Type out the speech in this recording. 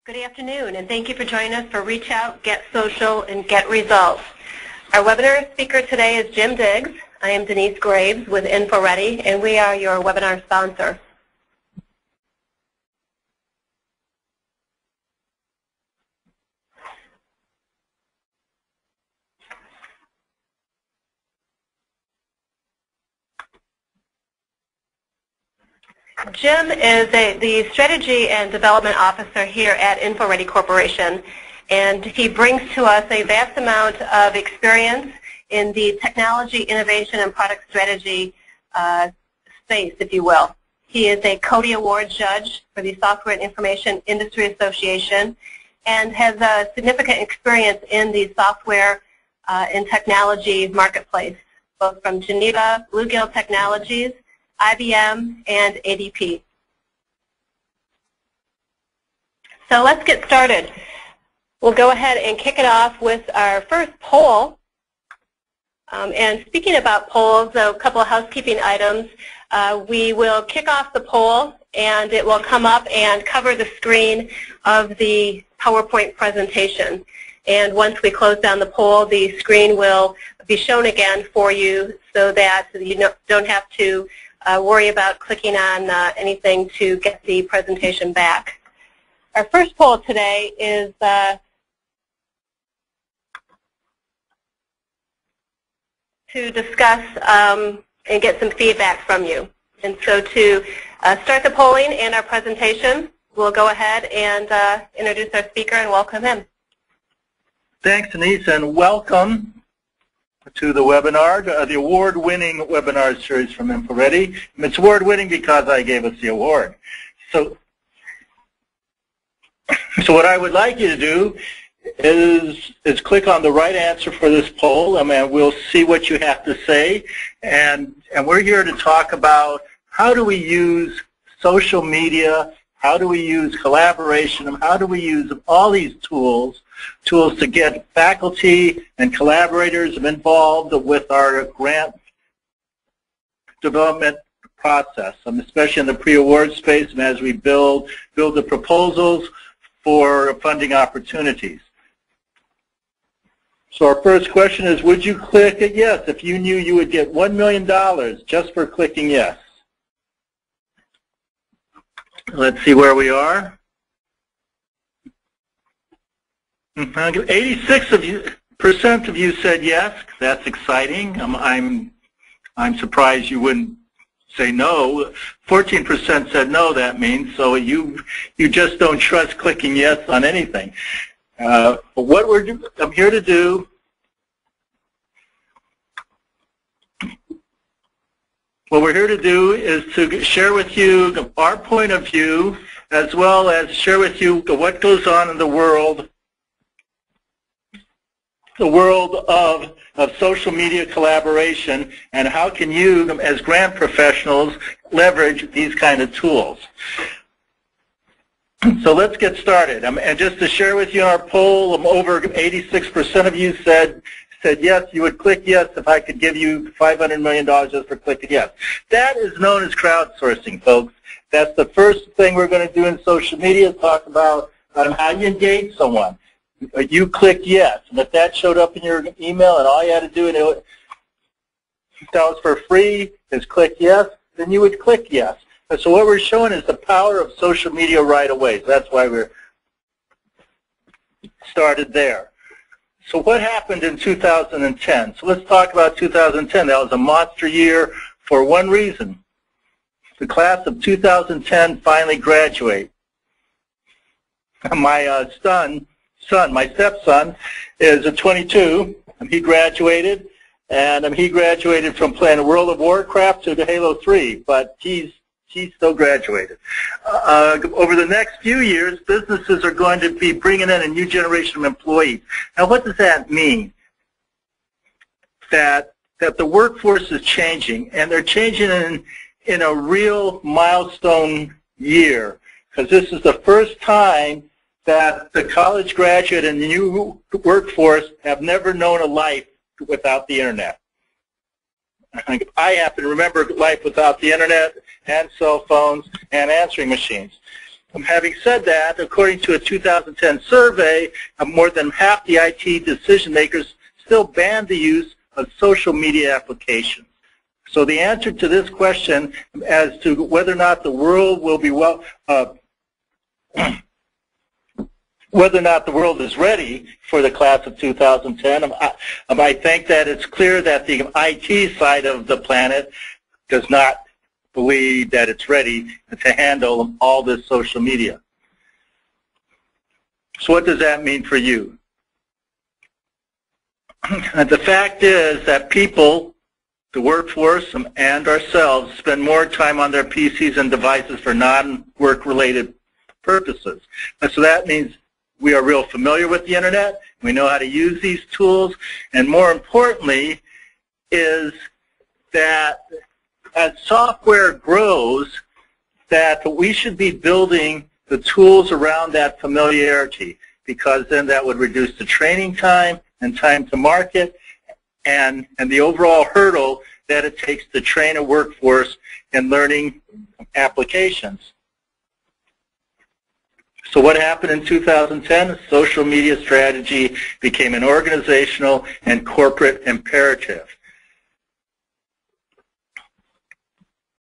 Good afternoon, and thank you for joining us for Reach Out, Get Social, and Get Results. Our webinar speaker today is Jim Diggs. I am Denise Graves with InfoReady, and we are your webinar sponsor. Jim is the Strategy and Development Officer here at InfoReady Corporation, and he brings to us a vast amount of experience in the technology, innovation, and product strategy space, if you will. He is a CODiE Award judge for the Software and Information Industry Association and has a significant experience in the software and technology marketplace, both from Geneva, Bluegill Technologies, IBM, and ADP. So let's get started. We'll go ahead and kick it off with our first poll. And speaking about polls, a couple of housekeeping items. We will kick off the poll, and it will come up and cover the screen of the PowerPoint presentation. And once we close down the poll, the screen will be shown again for you so that you don't have to worry about clicking on anything to get the presentation back. Our first poll today is to discuss and get some feedback from you. And so to start the polling and our presentation, we'll go ahead and introduce our speaker and welcome him. Thanks, Denise, and welcome to the webinar, the award-winning webinar series from InfoReady. It's award-winning because I gave us the award. So what I would like you to do is click on the right answer for this poll, and we'll see what you have to say. And we're here to talk about how do we use social media, how do we use collaboration, and how do we use all these tools to get faculty and collaborators involved with our grant development process, especially in the pre-award space and as we build the proposals for funding opportunities. So our first question is, would you click yes if you knew you would get $1 million just for clicking yes? Let's see where we are. 86% of you said yes. That's exciting. I'm surprised you wouldn't say no. 14% said no. That means so you just don't trust clicking yes on anything. What I'm here to do. What we're here to do is to share with you our point of view, as well as share with you what goes on in the world of social media collaboration, and how can you, as grant professionals, leverage these kind of tools. So let's get started. And just to share with you our poll, over 86% of you said yes, you would click yes if I could give you $500 million just for clicking yes. That is known as crowdsourcing, folks. That's the first thing we're going to do in social media, talk about how you engage someone. You click yes, and if that showed up in your email and all you had to do, and that was for free, is click yes, then you would click yes. And so what we're showing is the power of social media right away. So that's why we're started there. So what happened in 2010? So let's talk about 2010. That was a monster year for one reason. The class of 2010 finally graduated. My my stepson, is a 22, and he graduated, and he graduated from playing World of Warcraft to the Halo 3, but he's still graduated. Over the next few years, businesses are going to be bringing in a new generation of employees. Now, what does that mean? That the workforce is changing, and they're changing in a real milestone year, because this is the first time that the college graduate and the new workforce have never known a life without the Internet. I happen to remember life without the Internet and cell phones and answering machines. Having said that, according to a 2010 survey, more than half the IT decision makers still ban the use of social media applications. So the answer to this question as to whether or not the world will be whether or not the world is ready for the class of 2010, I think that it's clear that the IT side of the planet does not believe that it's ready to handle all this social media. So what does that mean for you? The fact is that people, the workforce, and ourselves spend more time on their PCs and devices for non-work related purposes. And so that means we are real familiar with the internet, we know how to use these tools, and more importantly is that as software grows, that we should be building the tools around that familiarity, because then that would reduce the training time and time to market and the overall hurdle that it takes to train a workforce in learning applications. So what happened in 2010? Social media strategy became an organizational and corporate imperative.